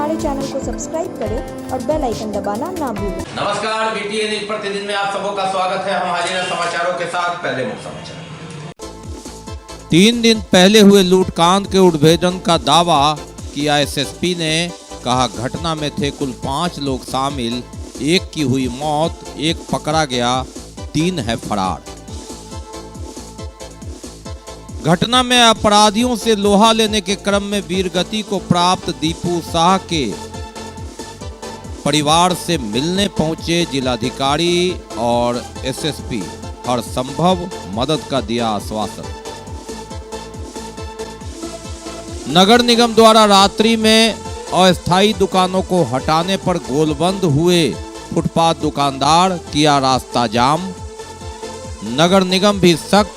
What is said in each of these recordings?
हमारे चैनल को सब्सक्राइब करें और बेल आइकन दबाना ना भूलें। नमस्कार, BTN न्यूज प्रतिदिन में आप सबों का स्वागत है। हम हाजिर हैं समाचारों के साथ। पहले मुख्य समाचार। 3 दिन पहले हुए लूटकांड के उद्भेदन का दावा किया SSP ने। कहा घटना में थे कुल 5 लोग शामिल, 1 की हुई मौत, 1 पकड़ा गया, 3 है फरार। घटना में अपराधियों से लोहा लेने के क्रम में वीरगति को प्राप्त दीपू शाह के परिवार से मिलने पहुंचे जिलाधिकारी और SSP हर संभव मदद का दिया आश्वासन। नगर निगम द्वारा रात्रि में अस्थायी दुकानों को हटाने पर गोलबंद हुए फुटपाथ दुकानदार, किया रास्ता जाम। नगर निगम भी सख्त,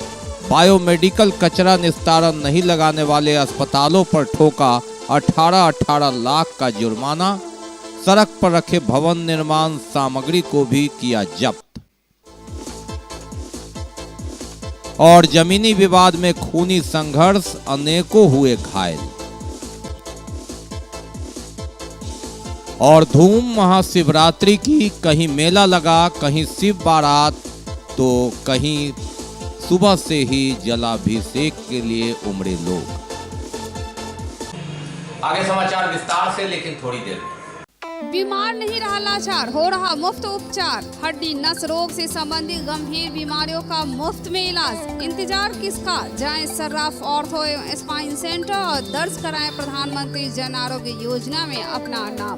बायोमेडिकल कचरा निस्तारण नहीं लगाने वाले अस्पतालों पर ठोका 18 लाख का जुर्माना। सड़क पर रखे भवन निर्माण सामग्री को भी किया जब्त। और जमीनी विवाद में खूनी संघर्ष, अनेकों हुए घायल। और धूम महाशिवरात्रि की, कहीं मेला लगा, कहीं शिव बारात, तो कहीं सुबह से ही जलाभिषेक के लिए उमड़े लोग। आगे समाचार विस्तार से, लेकिन थोड़ी देर में। बीमार नहीं रहा लाचार, हो रहा मुफ्त उपचार। हड्डी नस रोग से संबंधित गंभीर बीमारियों का मुफ्त में इलाज। इंतजार किसका, जाएं सर्राफ ऑर्थो एवं स्पाइन सेंटर और दर्ज कराएं प्रधानमंत्री जन आरोग्य योजना में अपना नाम।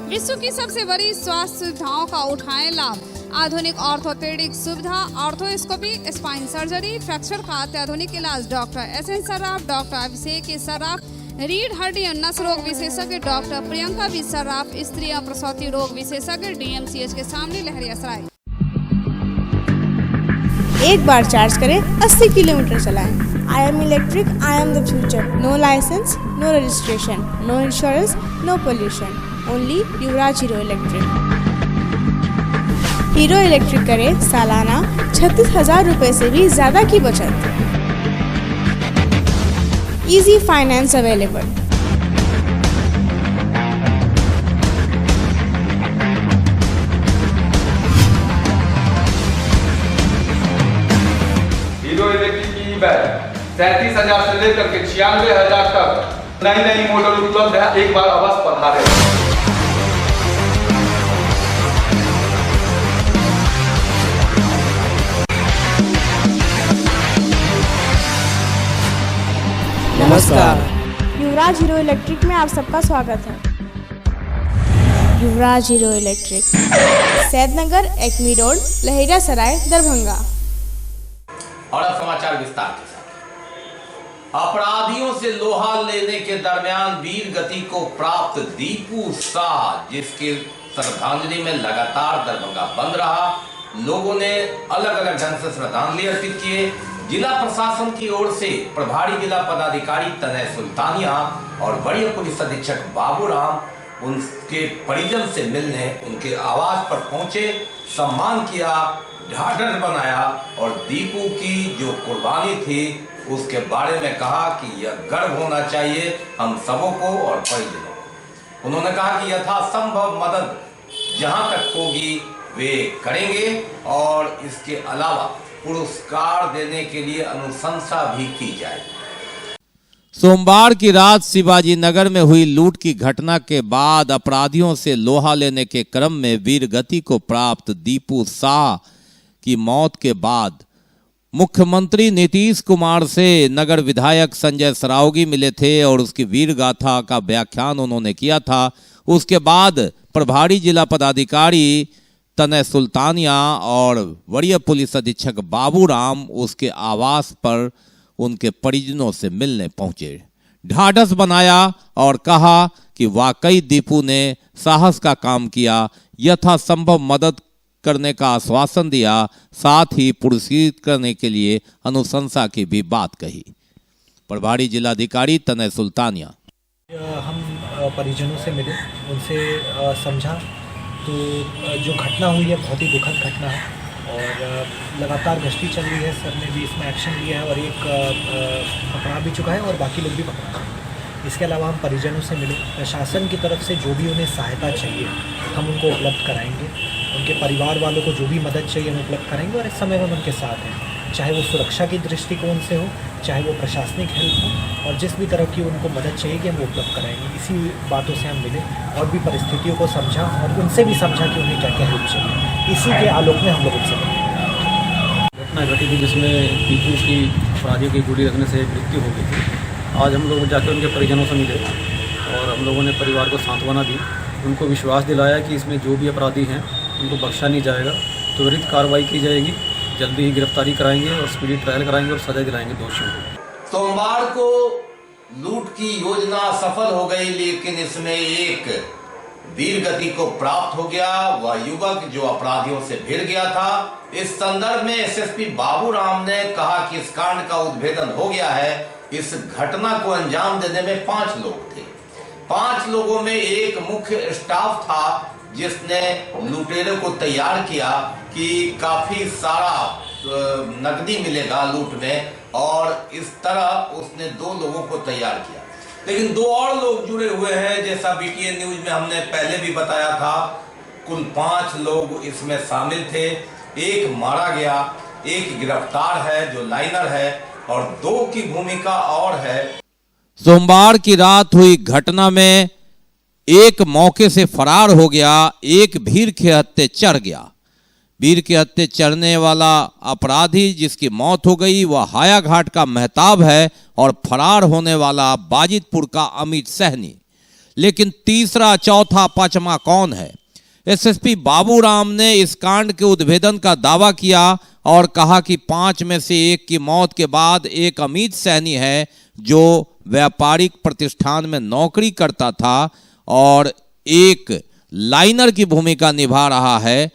विश्व की सबसे बड़ी स्वास्थ्य सुविधाओं का उठाएं लाभ। आधुनिक ऑर्थोपेडिक सुविधा, ऑर्थोस्कोपी, स्पाइन सर्जरी, फ्रैक्चर का अत्याधुनिक इलाज। डॉक्टर SN सर्राफ, डॉक्टर अभिषेक सर्राफ, रीढ़ हड्डी और नस रोग विशेषज्ञ डॉक्टर प्रियंका बी सर्राफ, स्त्री और प्रसूति रोग विशेषज्ञ DMCH के सामने लहरियासराय। एक बार चार्ज करें, 80 किलोमीटर चलाएं। I am electric, I am the future. No license, no registration, no insurance, no pollution. Only Yuvraj Hero electric. Hero electric करें सालाना 36,000 रुपए से भी ज्यादा की बचत। Easy finance available. Hero electric की बैग 37,000 से लेकर के 96,000 तक नई मॉडल उपलब्ध है। एक बार अवश्य पधारें। नमस्कार, युवराज हीरो इलेक्ट्रिक में आप सबका स्वागत है। Yuvraj Hero Electric, Saidnagar, Acme road, Laheriasarai, Darbhanga. और अब समाचार विस्तार के साथ। अपराधियों से लोहा लेने के दरमियान वीरगति को प्राप्त दीपू शाह, जिसके श्रद्धांजलि में लगातार दरभंगा बंद रहा, लोगों ने अलग अलग ढंग से श्रद्धांजलि अर्पित किए। जिला प्रशासन की ओर से प्रभारी जिला पदाधिकारी तनय सुल्तानिया और वरीय पुलिस अधीक्षक बाबूराम उनके परिजन से मिलने उनके आवास पर पहुंचे, सम्मान किया, ढाढ़स बनाया और दीपू की जो कुर्बानी थी उसके बारे में कहा कि यह गर्व होना चाहिए हम सबों को और परिजनों को। उन्होंने कहा कि यथासंभव मदद जहां तक होगी वे करेंगे और इसके अलावा पुरस्कार देने के लिए अनुशंसा भी की जाए। सोमवार की रात शिवाजी नगर में हुई लूट की घटना के बाद अपराधियों से लोहा लेने के क्रम में वीरगति को प्राप्त दीपू शाह की मौत के बाद मुख्यमंत्री नीतीश कुमार से नगर विधायक संजय सरावगी मिले थे और उसकी वीर गाथा का व्याख्यान उन्होंने किया था। उसके बाद प्रभारी जिला पदाधिकारी तनय सुल्तानिया और वरीय पुलिस अधीक्षक बाबूराम उसके आवास पर उनके परिजनों से मिलने पहुंचे, ढाढ़स बनाया और कहा कि वाकई दीपू ने साहस का काम किया, यथासंभव मदद करने का आश्वासन दिया, साथ ही पुरस्कृत करने के लिए अनुशंसा की भी बात कही। प्रभारी जिलाधिकारी तनय सुल्तानिया। हम परिजनों से मिले, उनसे समझा तो जो घटना हुई है बहुत ही दुखद घटना है और लगातार गश्ती चल रही है। सर ने भी इसमें एक्शन लिया है और एक पकड़ा भी चुका है और बाकी लोग भी पकड़ा है। इसके अलावा हम परिजनों से मिले, प्रशासन की तरफ से जो भी उन्हें सहायता चाहिए हम उनको उपलब्ध कराएंगे, उनके परिवार वालों को जो भी मदद चाहिए हम उपलब्ध कराएंगे और इस समय हम उनके साथ हैं, चाहे वो सुरक्षा की दृष्टिकोण से हो, चाहे वो प्रशासनिक हेल्प हो, और जिस भी तरह की उनको मदद चाहिए कि हम उपलब्ध कराएंगे। इसी बातों से हम मिले और भी परिस्थितियों को समझा और उनसे भी समझा कि उन्हें क्या क्या हेल्प चाहिए। इसी के आलोक में हम लोग उनसे मिले। घटना घटी थी जिसमें दीपू की अपराधियों की गोली लगने से मृत्यु हो गई थी। आज हम लोग जाकर उनके परिजनों से मिले और हम लोगों ने परिवार को सांत्वना दी, उनको विश्वास दिलाया कि इसमें जो भी अपराधी हैं उनको बख्शा नहीं जाएगा, त्वरित कार्रवाई की जाएगी, जल्दी ही गिरफ्तारी कराएंगे और स्पीडी ट्रायल कराएंगे और सजा दिलाएंगे दोषियों को। सोमवार को लूट की योजना सफल हो गई, लेकिन इसमें एक वीर गति को प्राप्त हो गया। वह युवक जो अपराधियों से भिड़ गया था। इस संदर्भ में एसएसपी बाबूराम ने कहा कि इस कांड का उद्भेदन हो गया है। इस घटना को अंजाम देने में 5 लोग थे। 5 लोगों में एक मुख्य स्टाफ था जिसने लुटेरों को तैयार किया कि काफी सारा नकदी मिलेगा लूट में, और इस तरह उसने 2 लोगों को तैयार किया। लेकिन 2 और लोग जुड़े हुए हैं, जैसा बीटीएन न्यूज में हमने पहले भी बताया था। कुल 5 लोग इसमें शामिल थे। एक मारा गया, एक गिरफ्तार है जो लाइनर है, और 2 की भूमिका और है। सोमवार की रात हुई घटना में एक मौके से फरार हो गया, एक भीड़ के हत्थे चढ़ गया। भीड़ के हत्थे चढ़ने वाला अपराधी जिसकी मौत हो गई वह हायाघाट का महताब है और फरार होने वाला बाजितपुर का अमित सहनी। लेकिन तीसरा, चौथा, पांचवा कौन है? एसएसपी बाबूराम ने इस कांड के उद्भेदन का दावा किया और कहा कि 5 में से एक की मौत के बाद एक अमित सहनी है जो व्यापारिक प्रतिष्ठान में नौकरी करता था और एक लाइनर की भूमिका निभा रहा है,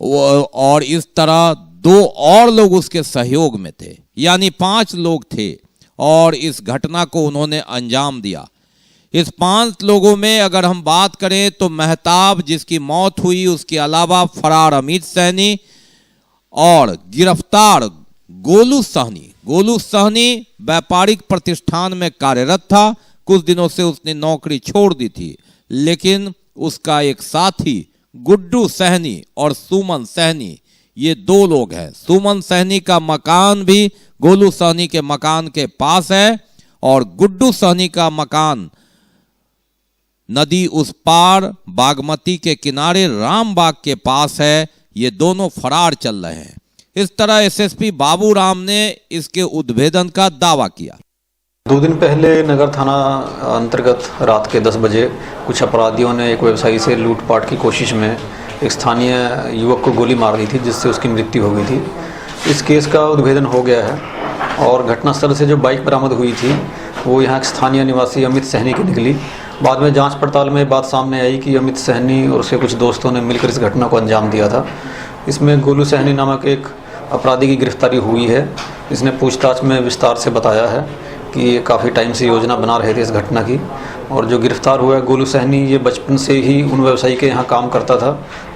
और इस तरह 2 और लोग उसके सहयोग में थे, यानी 5 लोग थे और इस घटना को उन्होंने अंजाम दिया। इस 5 लोगों में अगर हम बात करें तो महताब जिसकी मौत हुई, उसके अलावा फरार अमित सहनी और गिरफ्तार गोलू सहनी व्यापारिक प्रतिष्ठान में कार्यरत था। कुछ दिनों से उसने नौकरी छोड़ दी थी, लेकिन उसका एक साथी गुड्डू सहनी और सुमन सहनी, ये 2 लोग हैं। सुमन सहनी का मकान भी गोलू सहनी के मकान के पास है और गुड्डू सहनी का मकान नदी उस पार बागमती के किनारे रामबाग के पास है। ये दोनों फरार चल रहे हैं। इस तरह एसएसपी बाबूराम ने इसके उद्भेदन का दावा किया। 2 दिन पहले नगर थाना अंतर्गत रात के 10 बजे कुछ अपराधियों ने एक व्यवसायी से लूटपाट की कोशिश में एक स्थानीय युवक को गोली मार दी थी, जिससे उसकी मृत्यु हो गई थी। इस केस का उद्भेदन हो गया है और घटनास्थल से जो बाइक बरामद हुई थी वो यहाँ स्थानीय निवासी अमित सहनी की निकली। बाद में जांच पड़ताल में बात सामने आई कि अमित सहनी और उसके कुछ दोस्तों ने मिलकर इस घटना को अंजाम दिया था। इसमें गोलू सहनी नामक एक अपराधी की गिरफ्तारी हुई है। इसने पूछताछ में विस्तार से बताया है कि ये काफ़ी टाइम से योजना बना रहे थे इस घटना की, और जो गिरफ्तार हुआ है गोलू सहनी, ये बचपन से ही उन व्यवसायी के यहाँ काम करता था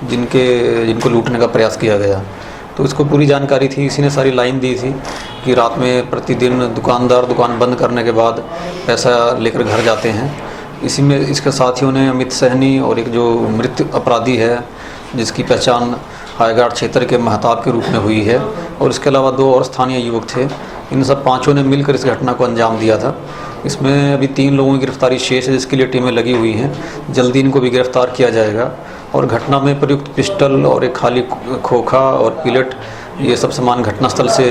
जिनको लूटने का प्रयास किया गया। तो इसको पूरी जानकारी थी, इसी ने सारी लाइन दी थी कि रात में प्रतिदिन दुकानदार दुकान बंद करने के बाद पैसा लेकर घर जाते हैं। इसी में इसके साथियों ने अमित सहनी और एक जो मृत अपराधी है जिसकी पहचान हायाघाट क्षेत्र के महताब के रूप में हुई है, और इसके अलावा 2 और स्थानीय युवक थे, इन सब 5 ने मिलकर इस घटना को अंजाम दिया था। इसमें अभी 3 लोगों की गिरफ्तारी शेष है, जिसके लिए टीमें लगी हुई हैं। जल्दी इनको भी गिरफ्तार किया जाएगा। और घटना में प्रयुक्त पिस्टल और एक खाली खोखा और पिलेट, ये सब सामान घटनास्थल से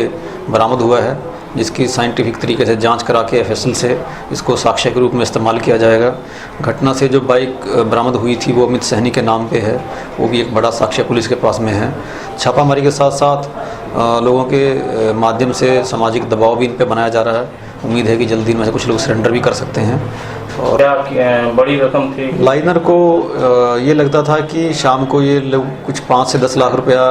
बरामद हुआ है, जिसकी साइंटिफिक तरीके से जांच करा के एफएसएल से इसको साक्ष्य के रूप में इस्तेमाल किया जाएगा। घटना से जो बाइक बरामद हुई थी वो अमित सहनी के नाम पे है, वो भी एक बड़ा साक्ष्य पुलिस के पास में है। छापामारी के साथ साथ लोगों के माध्यम से सामाजिक दबाव भी इन पे बनाया जा रहा है। उम्मीद है कि जल्दी इनमें से कुछ लोग सरेंडर भी कर सकते हैं। और क्या बड़ी रकम थी? लाइनर को ये लगता था कि शाम को ये लोग कुछ 5 से 10 लाख रुपया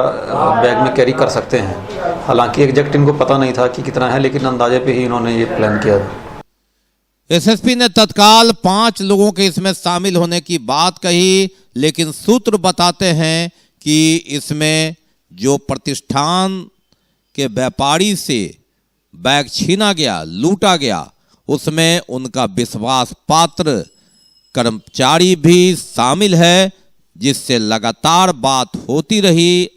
बैग में कैरी कर सकते हैं। हालांकि एग्जैक्ट इनको पता नहीं था कि कितना है, लेकिन अंदाजे पे ही इन्होंने ये प्लान किया था। एसएसपी ने तत्काल 5 लोगों के इसमें शामिल होने की बात कही, लेकिन सूत्र बताते हैं कि इसमें जो प्रतिष्ठान के व्यापारी से बैग छीना गया, लूटा गया, उसमें उनका विश्वास पात्र कर्मचारी भी शामिल है, जिससे लगातार बात होती रही।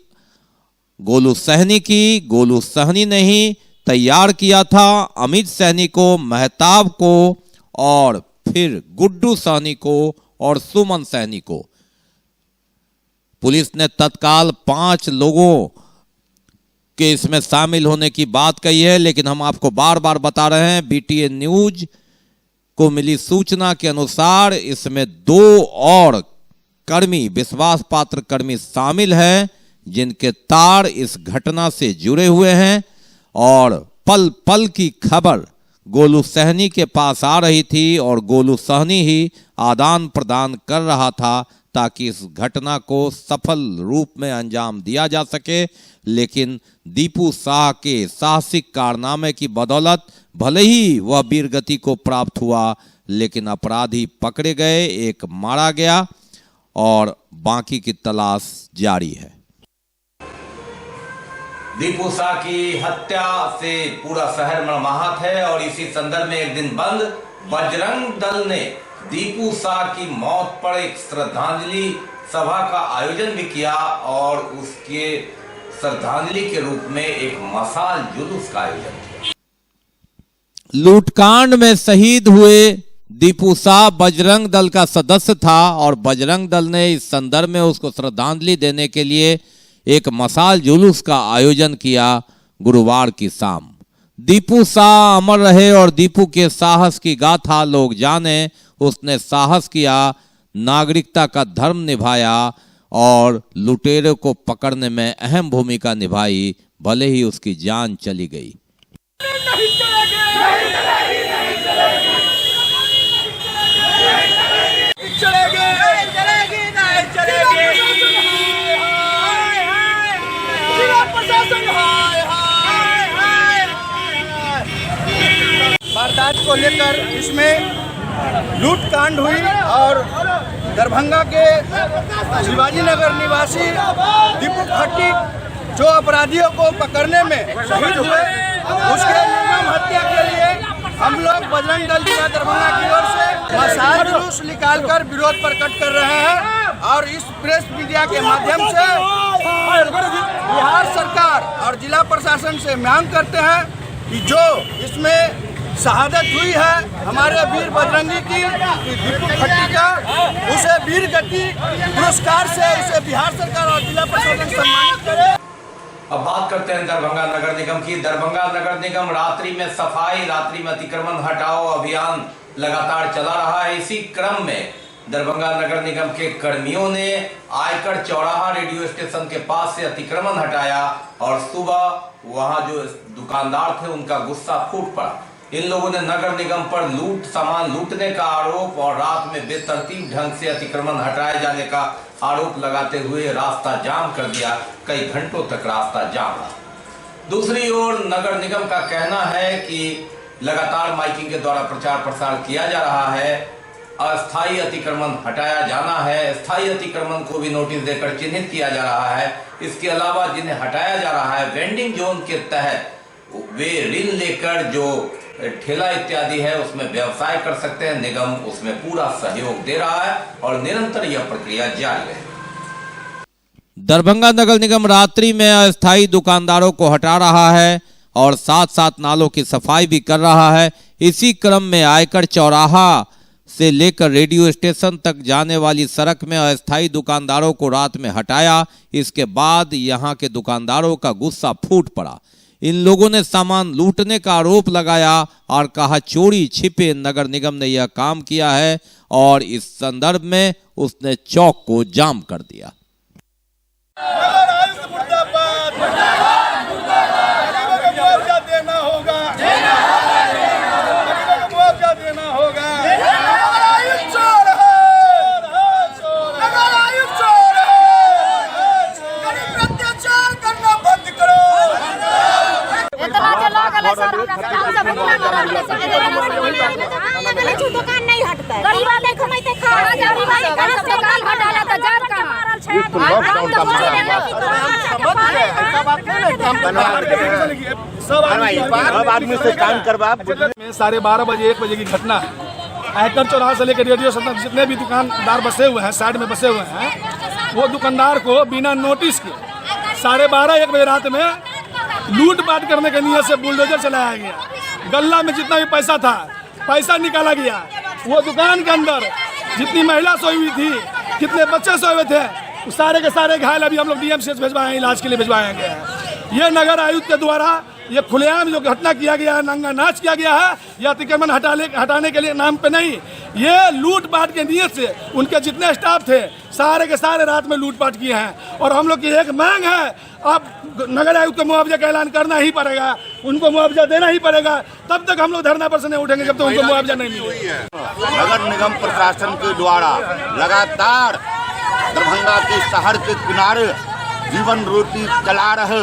गोलू सहनी की गोलू सहनी ने ही तैयार किया था अमित सहनी को, मेहताब को और फिर गुड्डू सहनी को और सुमन सहनी को। पुलिस ने तत्काल 5 लोगों के इसमें शामिल होने की बात कही है, लेकिन हम आपको बार बार बता रहे हैं, बीटीए न्यूज को मिली सूचना के अनुसार इसमें 2 और कर्मी, विश्वास पात्र कर्मी शामिल हैं, जिनके तार इस घटना से जुड़े हुए हैं और पल पल की खबर गोलू सहनी के पास आ रही थी और गोलू सहनी ही आदान प्रदान कर रहा था ताकि इस घटना को सफल रूप में अंजाम दिया जा सके। लेकिन दीपू शाह के साहसिक कारनामे की बदौलत भले ही वह वीरगति को प्राप्त हुआ, लेकिन अपराधी पकड़े गए, एक मारा गया और बाकी की तलाश जारी है। दीपू शाह की हत्या से पूरा शहर मर्माहत है और इसी संदर्भ में एक दिन बंद बजरंग दल ने दीपू शाह की मौत पर एक श्रद्धांजलि सभा का आयोजन भी किया और उसके श्रद्धांजलि के रूप में एक मशाल जुलूस का आयोजन किया। लूटकांड में शहीद हुए दीपू शाह बजरंग दल का सदस्य था और बजरंग दल ने इस संदर्भ में उसको श्रद्धांजलि देने के लिए एक मशाल जुलूस का आयोजन किया गुरुवार की शाम। दीपू शाह अमर रहे और दीपू के साहस की गाथा लोग जाने। उसने साहस किया, नागरिकता का धर्म निभाया और लुटेरों को पकड़ने में अहम भूमिका निभाई, भले ही उसकी जान चली गई। वारदात को लेकर इसमें लूट कांड हुई और दरभंगा के शिवाजी नगर निवासी दीपू खट्टी जो अपराधियों को पकड़ने में शहीद हुए, उसके निर्मम हत्या के लिए हम लोग बजरंग दल जिला दरभंगा की ओर से मशाल जुलूस निकालकर विरोध प्रकट कर रहे हैं और इस प्रेस मीडिया के माध्यम से बिहार सरकार और जिला प्रशासन से मांग करते हैं कि जो इसमें शहादत हुई है हमारे वीर बजरंगी की दीपू खट्टी का, उसे वीर गति पुरस्कार से उसे बिहार सरकार और जिला प्रशासन सम्मानित करे। अब बात करते हैं दरभंगा नगर निगम की। दरभंगा नगर निगम रात्रि में सफाई, रात्रि में अतिक्रमण हटाओ अभियान लगातार चला रहा है। इसी क्रम में दरभंगा नगर निगम के कर्मियों ने आयकर चौराहा रेडियो स्टेशन के पास से अतिक्रमण हटाया और सुबह वहां जो दुकानदार थे उनका गुस्सा फूट पड़ा। इन लोगों ने नगर निगम पर सामान लूटने का आरोप और रात में बेतरतीब ढंग से अतिक्रमण हटाए जाने का आरोप लगाते हुए रास्ता जाम कर दिया। कई घंटों तक रास्ता जाम रहा। दूसरी ओर नगर निगम का कहना है कि लगातार माइकिंग के द्वारा प्रचार प्रसार किया जा रहा है, अस्थायी अतिक्रमण हटाया जाना है, स्थायी अतिक्रमण को भी नोटिस देकर चिन्हित किया जा रहा है। इसके अलावा जिन्हें हटाया जा रहा है वेंडिंग जोन के तहत वे ऋण लेकर जो ठेला इत्यादि है उसमें व्यवसाय कर सकते हैं। निगम उसमें पूरा सहयोग दे रहा है और निरंतर यह प्रक्रिया जारी है। दरभंगा नगर निगम रात्रि में अस्थायी दुकानदारों को हटा रहा है और साथ साथ नालों की सफाई भी कर रहा है। इसी क्रम में आयकर चौराहा से लेकर रेडियो स्टेशन तक जाने वाली सड़क में अस्थायी दुकानदारों को रात में हटाया। इसके बाद यहां के दुकानदारों का गुस्सा फूट पड़ा। इन लोगों ने सामान लूटने का आरोप लगाया और कहा चोरी छिपे नगर निगम ने यह काम किया है और इस संदर्भ में उसने चौक को जाम कर दिया। दुकान नहीं हटता है, गरीब आदमी कमाते खा दुकान हटाला तो जार कहां है, ऐसा बात नहीं है कि हम सब आदमी से काम करवा। 12:30 बजे 1 बजे की घटना है। आयकर चौराहा से लेकर रेडियो स्टेशन तक जितने भी दुकानदार बसे हुए हैं, साइड में बसे हुए हैं, वो दुकानदार को बिना नोटिस के 12:30-1 बजे रात में लूट पाट करने के नियत से बुलडोजर चलाया गया। गल्ला में जितना भी पैसा था, पैसा निकाला गया। वो दुकान के अंदर जितनी महिला सोई हुई थी, कितने बच्चे सोए हुए थे, सारे के सारे घायल अभी हम लोग डीएमसीएच भिजवाए हैं, इलाज के लिए भिजवाया गया है। ये नगर आयुक्त के द्वारा ये खुलेआम जो घटना किया गया है, नंगा नाच किया गया है, यह अतिक्रमण हटाने के लिए नाम पे नहीं, ये लूटपाट के नियत से उनके जितने स्टाफ थे सारे के सारे रात में लूटपाट किए हैं। और हम लोग की एक मांग है, अब नगर आयुक्त को मुआवजे का ऐलान करना ही पड़ेगा, उनको मुआवजा देना ही पड़ेगा। तब तक हम लोग धरना पर से नहीं उठेंगे जब तक उनको मुआवजा नहीं मिलेगा। नगर निगम प्रशासन के द्वारा लगातार दरभंगा के शहर के किनारे जीवन रोटी चला रहे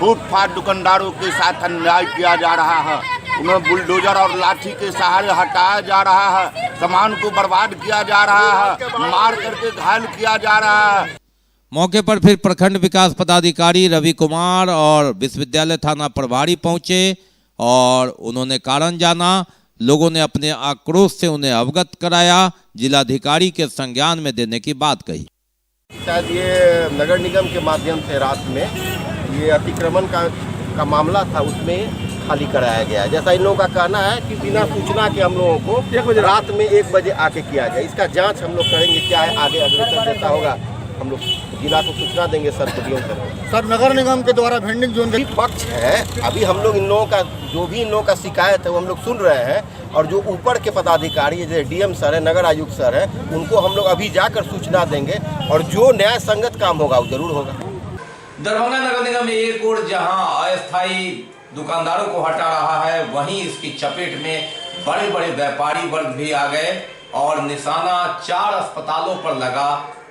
फूटपाथ दुकानदारों के साथ अन्याय किया जा रहा है। उन्हें बुलडोजर और लाठी के सहारे हटाया जा रहा है, सामान को बर्बाद किया जा रहा है, मार करके घायल किया जा रहा है। मौके पर फिर प्रखंड विकास पदाधिकारी रवि कुमार और विश्वविद्यालय थाना प्रभारी पहुंचे और उन्होंने कारण जाना। लोगों ने अपने आक्रोश से उन्हें अवगत कराया, जिलाधिकारी के संज्ञान में देने की बात कही। शायद ये नगर निगम के माध्यम से रात में ये अतिक्रमण का मामला था, उसमें खाली कराया गया। जैसा इन लोगों का कहना है कि बिना सूचना के हम लोगों को रात में 1 बजे आके किया जाए। इसका जांच हम लोग करेंगे, क्या है आगे अग्रसर जैसा होगा हम लोग जिला को सूचना देंगे। सर नगर निगम के द्वारा वेंडिंग जोन का पक्ष है। अभी हम लोग इन लोगों का जो भी इन लोगों का शिकायत है वो हम लोग सुन रहे हैं, और जो ऊपर के पदाधिकारी जैसे डीएम सर है, नगर आयुक्त सर है, उनको हम लोग अभी जाकर सूचना देंगे और जो न्याय संगत काम होगा वो जरूर होगा। दरभंगा नगर निगम एक ओर जहां अस्थायी दुकानदारों को हटा रहा है, वहीं इसकी चपेट में बड़े बड़े व्यापारी वर्ग भी आ गए और निशाना 4 अस्पतालों पर लगा।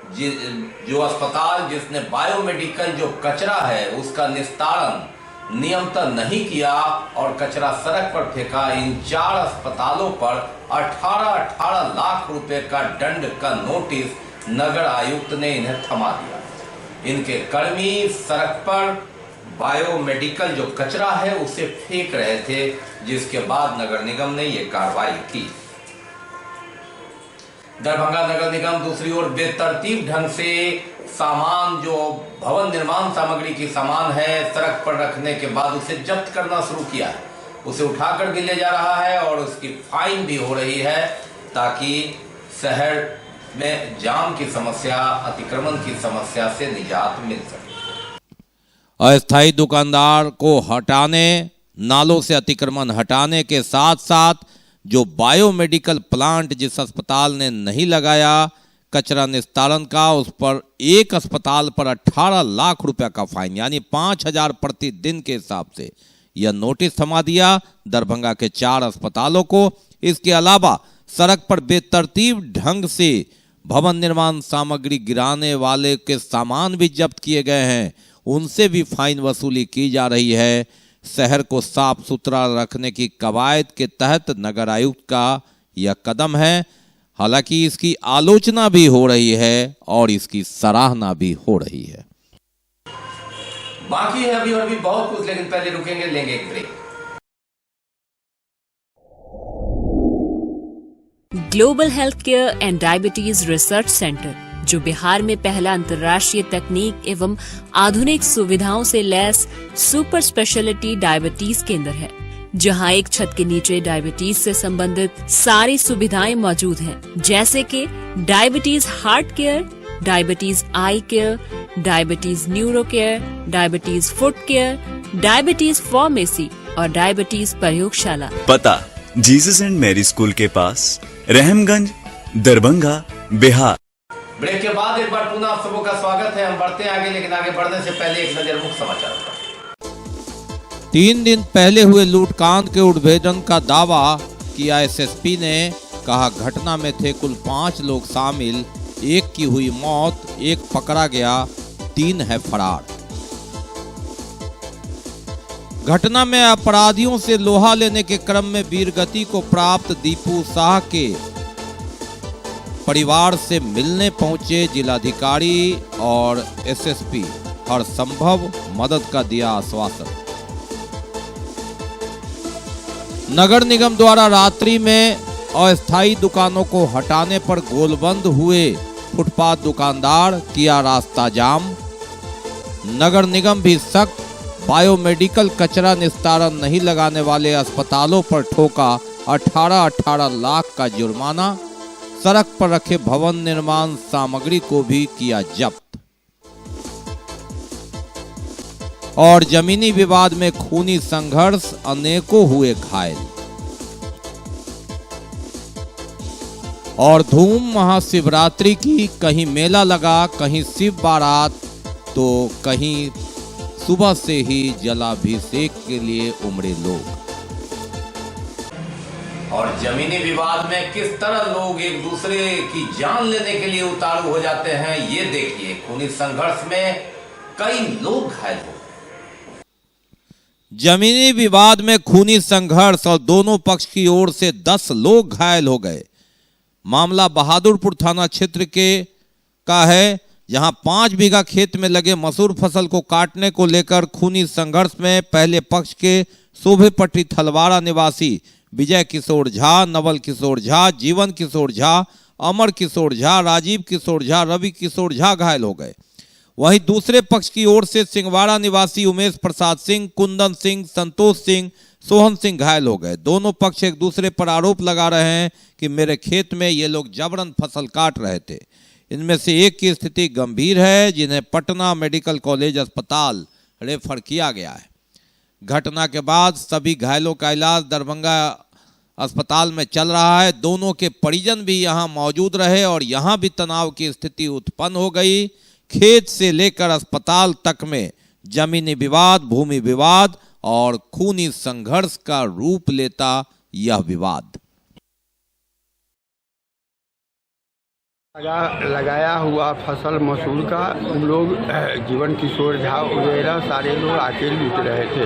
जो अस्पताल जिसने बायोमेडिकल जो कचरा है उसका निस्तारण नियमतः नहीं किया और कचरा सड़क पर फेंका, इन 4 अस्पतालों पर 18 लाख रुपए का दंड का नोटिस नगर आयुक्त ने इन्हें थमा दिया। इनके कर्मी सड़क पर बायोमेडिकल जो कचरा है उसे फेंक रहे थे, जिसके बाद नगर निगम ने ये कार्रवाई की। दरभंगा नगर निगम दूसरी ओर बेतरतीब ढंग से सामान जो भवन निर्माण सामग्री की सामान है सड़क पर रखने के बाद उसे जब्त करना शुरू किया है। उसे उठाकर भी ले जा रहा है और उसकी फाइन भी हो रही है, ताकि शहर में जाम की समस्या, अतिक्रमण की समस्या से निजात मिल सके। अस्थायी दुकानदार को हटाने, नालों से अतिक्रमण हटाने के साथ साथ जो बायोमेडिकल प्लांट जिस अस्पताल ने नहीं लगाया कचरा निस्तारण का, उस पर एक अस्पताल पर 18 लाख रुपए का फाइन यानी 5,000 प्रतिदिन के हिसाब से यह नोटिस थमा दिया दरभंगा के 4 अस्पतालों को। इसके अलावा सड़क पर बेतरतीब ढंग से भवन निर्माण सामग्री गिराने वाले के सामान भी जब्त किए गए हैं, उनसे भी फाइन वसूली की जा रही है। शहर को साफ सुथरा रखने की कवायद के तहत नगर आयुक्त का यह कदम है। हालांकि इसकी आलोचना भी हो रही है और इसकी सराहना भी हो रही है। बाकी है अभी और भी बहुत कुछ, लेकिन पहले रुकेंगे, लेंगे एक break. Global health care and diabetes research centre, जो बिहार में पहला अंतर्राष्ट्रीय तकनीक एवं आधुनिक सुविधाओं से लैस सुपर स्पेशलिटी डायबिटीज केंद्र है, जहां एक छत के नीचे डायबिटीज से संबंधित सारी सुविधाएं मौजूद हैं, जैसे कि diabetes heart care, diabetes eye care, diabetes neuro care, diabetes foot care, diabetes pharmacy और डायबिटीज प्रयोगशाला। पता जीसस एंड मैरी स्कूल के पास, रहमगंज, दरभंगा, बिहार। ब्रेक के बाद एक बार पुनः आप सबों का स्वागत है। हम बढ़ते हैं आगे, लेकिन आगे बढ़ने से पहले एक नजर मुख्य समाचार पर। 3 दिन पहले हुए लूटकांड के उद्भेदन का दावा किया एसएसपी ने। कहा घटना में थे कुल 5 लोग शामिल, 1 की हुई मौत, 1 पकड़ा गया, 3 है फरार। घटना में अपराधियों से लोहा लेने के क्रम में वीरगति को प्राप्त दीपू शाह के परिवार से मिलने पहुंचे जिलाधिकारी और एसएसपी। हर संभव मदद का दिया आश्वासन। नगर निगम द्वारा रात्रि में अस्थायी दुकानों को हटाने पर गोलबंद हुए फुटपाथ दुकानदार, किया रास्ता जाम। नगर निगम भी सख्त, बायोमेडिकल कचरा निस्तारण नहीं लगाने वाले अस्पतालों पर ठोका 18 लाख का जुर्माना। सड़क पर रखे भवन निर्माण सामग्री को भी किया जब्त। और जमीनी विवाद में खूनी संघर्ष, अनेकों हुए घायल। और धूम महाशिवरात्रि की, कहीं मेला लगा, कहीं शिव बारात, तो कहीं सुबह से ही जलाभिषेक के लिए उमड़े लोग। और जमीनी विवाद में किस तरह लोग एक दूसरे की जान लेने के लिए उतारू हो जाते हैं, ये देखिए। खूनी संघर्ष में कई लोग घायल हो गए। जमीनी विवाद में खूनी संघर्ष और दोनों पक्ष की ओर से 10 लोग घायल हो गए। मामला बहादुरपुर थाना क्षेत्र का है, जहां 5 बीघा खेत में लगे मसूर फसल को काटने को लेकर खूनी संघर्ष में पहले पक्ष के शोभेपट्टी थलवाड़ा निवासी विजय किशोर झा, नवल किशोर झा, जीवन किशोर झा, अमर किशोर झा, राजीव किशोर झा, रवि किशोर झा घायल हो गए। वहीं दूसरे पक्ष की ओर से सिंहवाड़ा निवासी उमेश प्रसाद सिंह, कुंदन सिंह, संतोष सिंह, सोहन सिंह घायल हो गए। दोनों पक्ष एक दूसरे पर आरोप लगा रहे हैं कि मेरे खेत में ये लोग जबरन फसल काट रहे थे। इनमें से एक की स्थिति गंभीर है, जिन्हें पटना मेडिकल कॉलेज अस्पताल रेफर किया गया है। घटना के बाद सभी घायलों का इलाज दरभंगा अस्पताल में चल रहा है। दोनों के परिजन भी यहां मौजूद रहे और यहां भी तनाव की स्थिति उत्पन्न हो गई। खेत से लेकर अस्पताल तक में जमीनी विवाद, भूमि विवाद और खूनी संघर्ष का रूप लेता यह विवाद। लगाया हुआ फसल मसूर का लोग जीवन किशोर झा वगैरह सारे लोग आके लूट रहे थे।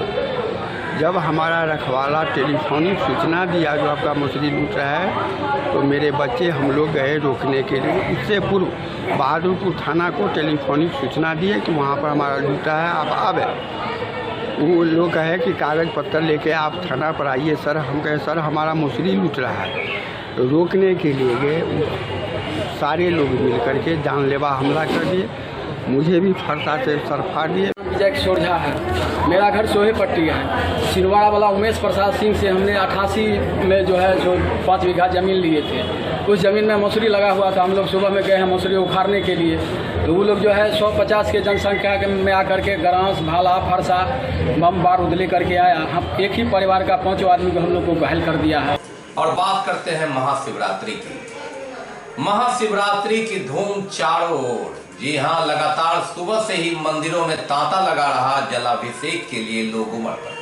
जब हमारा रखवाला टेलीफोनिक सूचना दिया जो आपका मसूरी लूट रहा है, तो मेरे बच्चे हम लोग गए रोकने के लिए। इससे पूर्व बहादुरपुर थाना को टेलीफोनिक सूचना दिए कि वहाँ पर हमारा लूटा है, आप आवे। वो लोग कहे कि कागज़ पत्तर लेके आप थाना पर आइए। सर हम कहे सर हमारा मसूरी लूट रहा है। तो रोकने के लिए गए, सारे लोग मिल करके जानलेवा हमला कर दिए। मुझे भी फरता से सर फाड़ दिए। विजय किशोर झा है, मेरा घर सोहेपट्टी है। सिरवाड़ा वाला उमेश प्रसाद सिंह से हमने 88 में जो 5 बीघा ज़मीन लिए थे। उस ज़मीन में मसूरी लगा हुआ था। हम लोग सुबह में गए हैं मसूरी उखाड़ने के लिए, तो वो लोग 150 के जनसंख्या में आकर के गरांस, भाला, फरसा, बम बारूद लेकर के आया। हम एक ही परिवार का 5 आदमी को हम लोग को घायल कर दिया है। और बात करते हैं महाशिवरात्रि की। महाशिवरात्रि की धूम चारों ओर। जी हाँ, लगातार सुबह से ही मंदिरों में तांता लगा रहा। जलाभिषेक के लिए लोग उमड़ पड़े।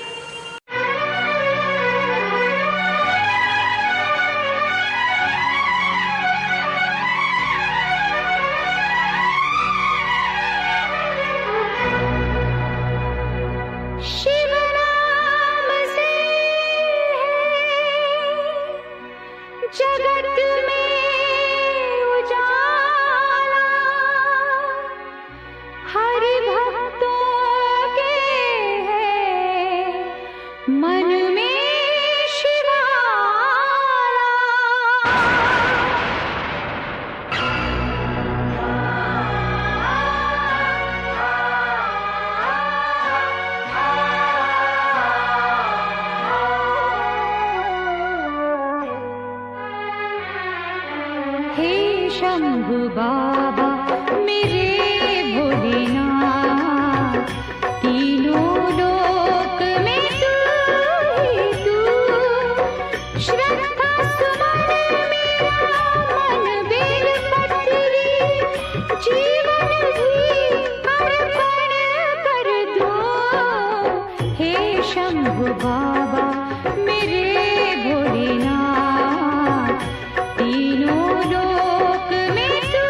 शंभु बाबा मेरे भोलेनाथ, तीनों लोक में तू ही तू। श्रद्धा सुमन मेरा मन बेल पत्री, जीवन भी अर्पण कर दो। हे शंभु बाबा मेरे भोलेनाथ, तीनों लोक में तू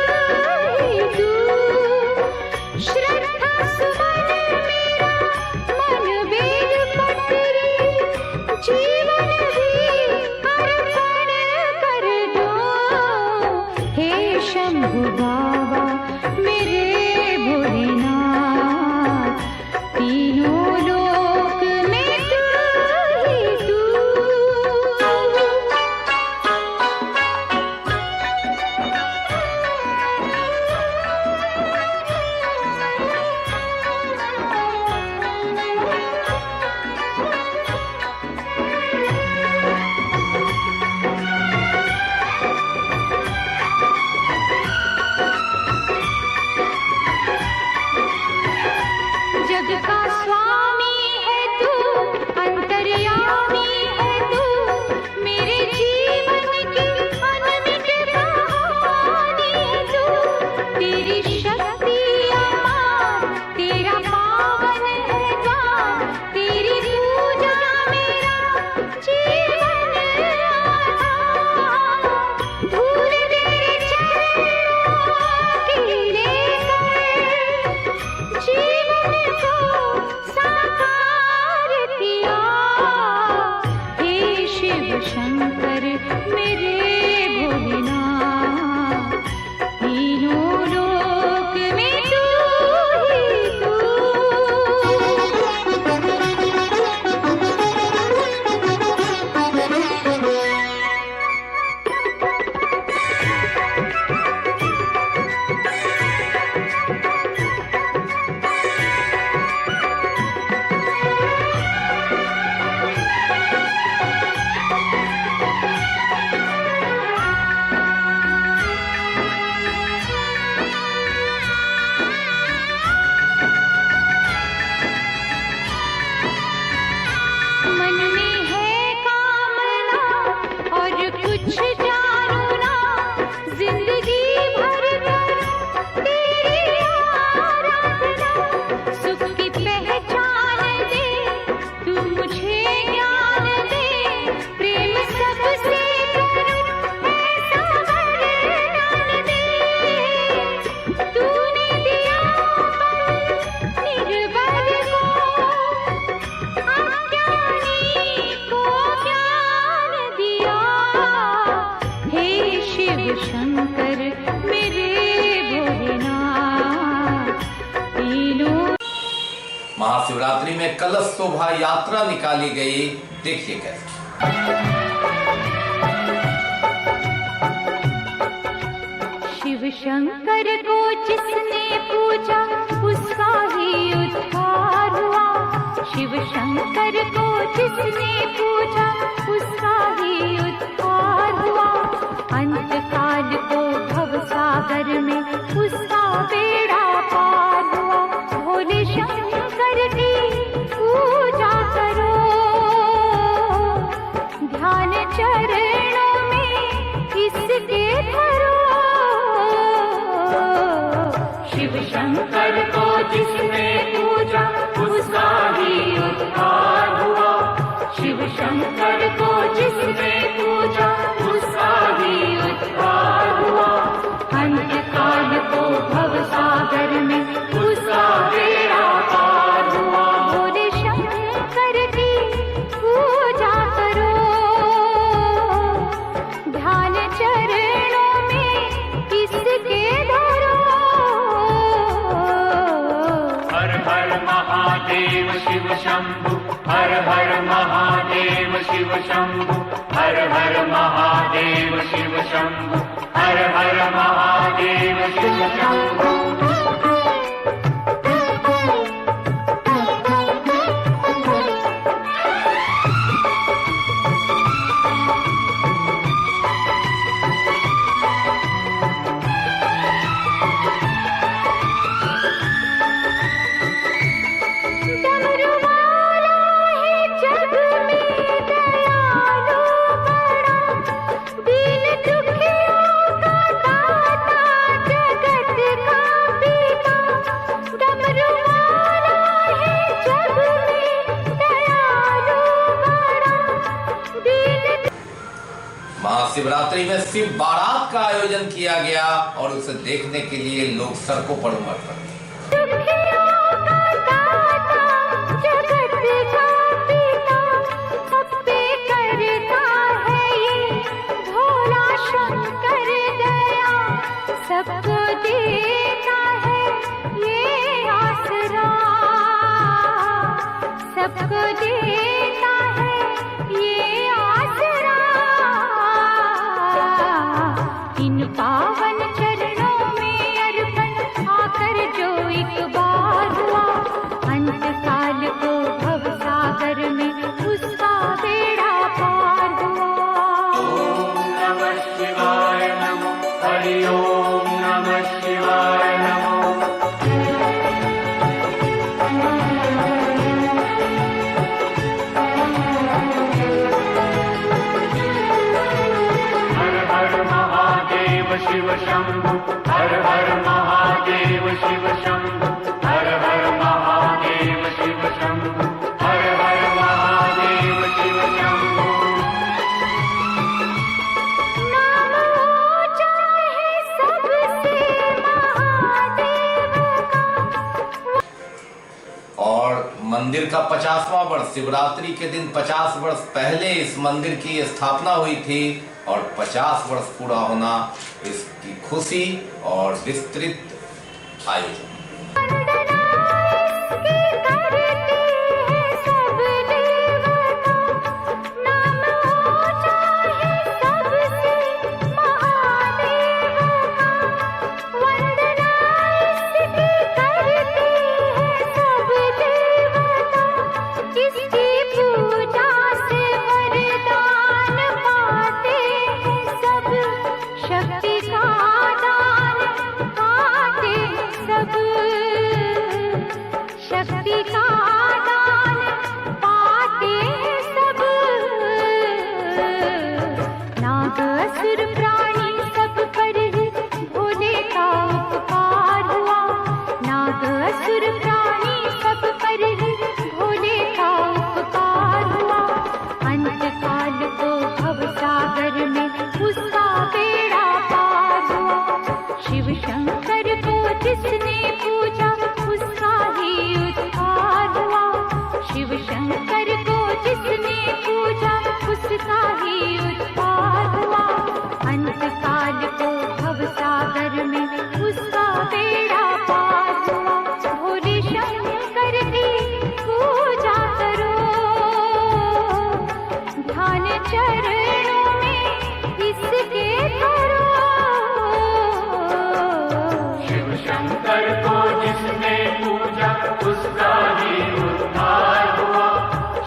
महाशिवरात्रि में कलश शोभा यात्रा निकाली गई, देखिए कैसे। शिव शंकर को जिसने पूजा उसका ही उद्धार हुआ। शिव शंकर को जिसने पूजा उसका ही उद्धार हुआ। अंत काल को भव सागर में उसका बेड़ा पार हुआ। भोले शंकर की पूजा करो, ध्यान चरणों में इसके धरो। शिव शंकर को जिसने पूजा उसका ही उद्धार हुआ। शिव शंकर को जिसने पूजा उसका ही उद्धार हुआ। अंत काल को भव सागर में उसका बेड़ा पार हुआ। भोले शंकर की पूजा करो, ध्यान चरणों में इसके धरो। हर हर महादेव शिव शंभु, हर हर महादेव शिव शंभु, हर हर महादेव शिव शंभु, हर हर महादेव शिव शंभु। महाशिवरात्रि में शिव बारात का आयोजन किया गया और उसे देखने के लिए लोग सड़कों पर उमड़ पड़े। सबको देता है ये आसरा, सबको देता है ये आसरा। इन पावन चरणों में अर्पण आकर जो एक बार हुआ। अंत काल को भव सागर में उसका बेड़ा पार हुआ। ओम नमः शिवाय नमो, हरि ओम नमः शिवाय नमो। हर हर महादेव शिव शंभु, हर हर महादेव शिव शंभु, हर हर महादेव शिव शंभु, हर हर महादेव शिव शंभु। नाम ऊंचा है सबसे महादेव का। और मंदिर का 50वां वर्ष, शिवरात्रि के दिन 50 वर्ष पहले इस मंदिर की स्थापना हुई थी और 50 वर्ष पूरा होना इसकी खुशी और विस्तृत आयोजन। शक्ति का दान पाते सब। शंकर को जिसने पूजा उसका ही उद्धार हुआ।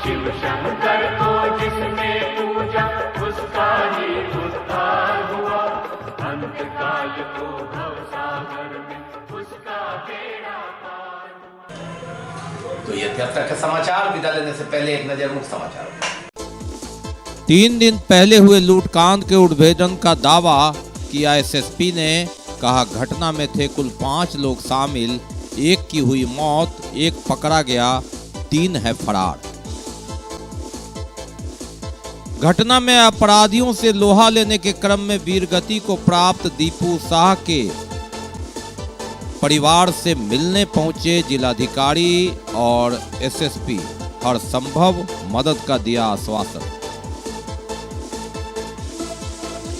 शिव शंकर को जिसने पूजा उसका ही उद्धार हुआ। अंतकाल को भवसागर में उसका बेड़ा पार हुआ। तो ये थे अब तक के समाचार। विदा लेने से पहले एक नजर मुख्य समाचार। 3 दिन पहले हुए लूटकांड के उद्भेदन का दावा किया एसएसपी ने। कहा घटना में थे कुल 5 लोग शामिल, 1 की हुई मौत, 1 पकड़ा गया, 3 है फरार। घटना में अपराधियों से लोहा लेने के क्रम में वीरगति को प्राप्त दीपू शाह के परिवार से मिलने पहुंचे जिलाधिकारी और एसएसपी हर संभव मदद का दिया आश्वासन।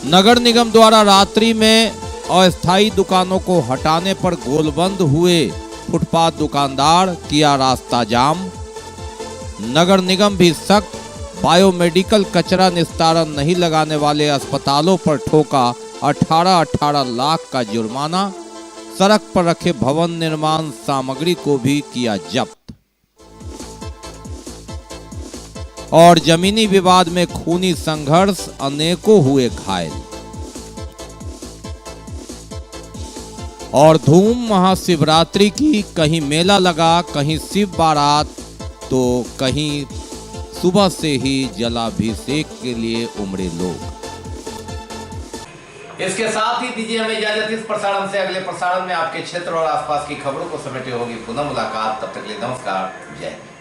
नगर निगम द्वारा रात्रि में अस्थायी दुकानों को हटाने पर गोलबंद हुए फुटपाथ दुकानदार, किया रास्ता जाम। नगर निगम भी सख्त, बायोमेडिकल कचरा निस्तारण नहीं लगाने वाले अस्पतालों पर ठोका 18 लाख का जुर्माना। सड़क पर रखे भवन निर्माण सामग्री को भी किया जब्त। और जमीनी विवाद में खूनी संघर्ष, अनेकों हुए घायल। और धूम महाशिवरात्रि की, कहीं मेला लगा, कहीं शिव बारात, तो कहीं सुबह से ही जलाभिषेक के लिए उमड़े लोग। इसके साथ ही दीजिए हमें इजाजत। इस प्रसारण से अगले प्रसारण में आपके क्षेत्र और आसपास की खबरों को समेटे होगी पुनः मुलाकात। तब तक के लिए नमस्कार, जय हिंद।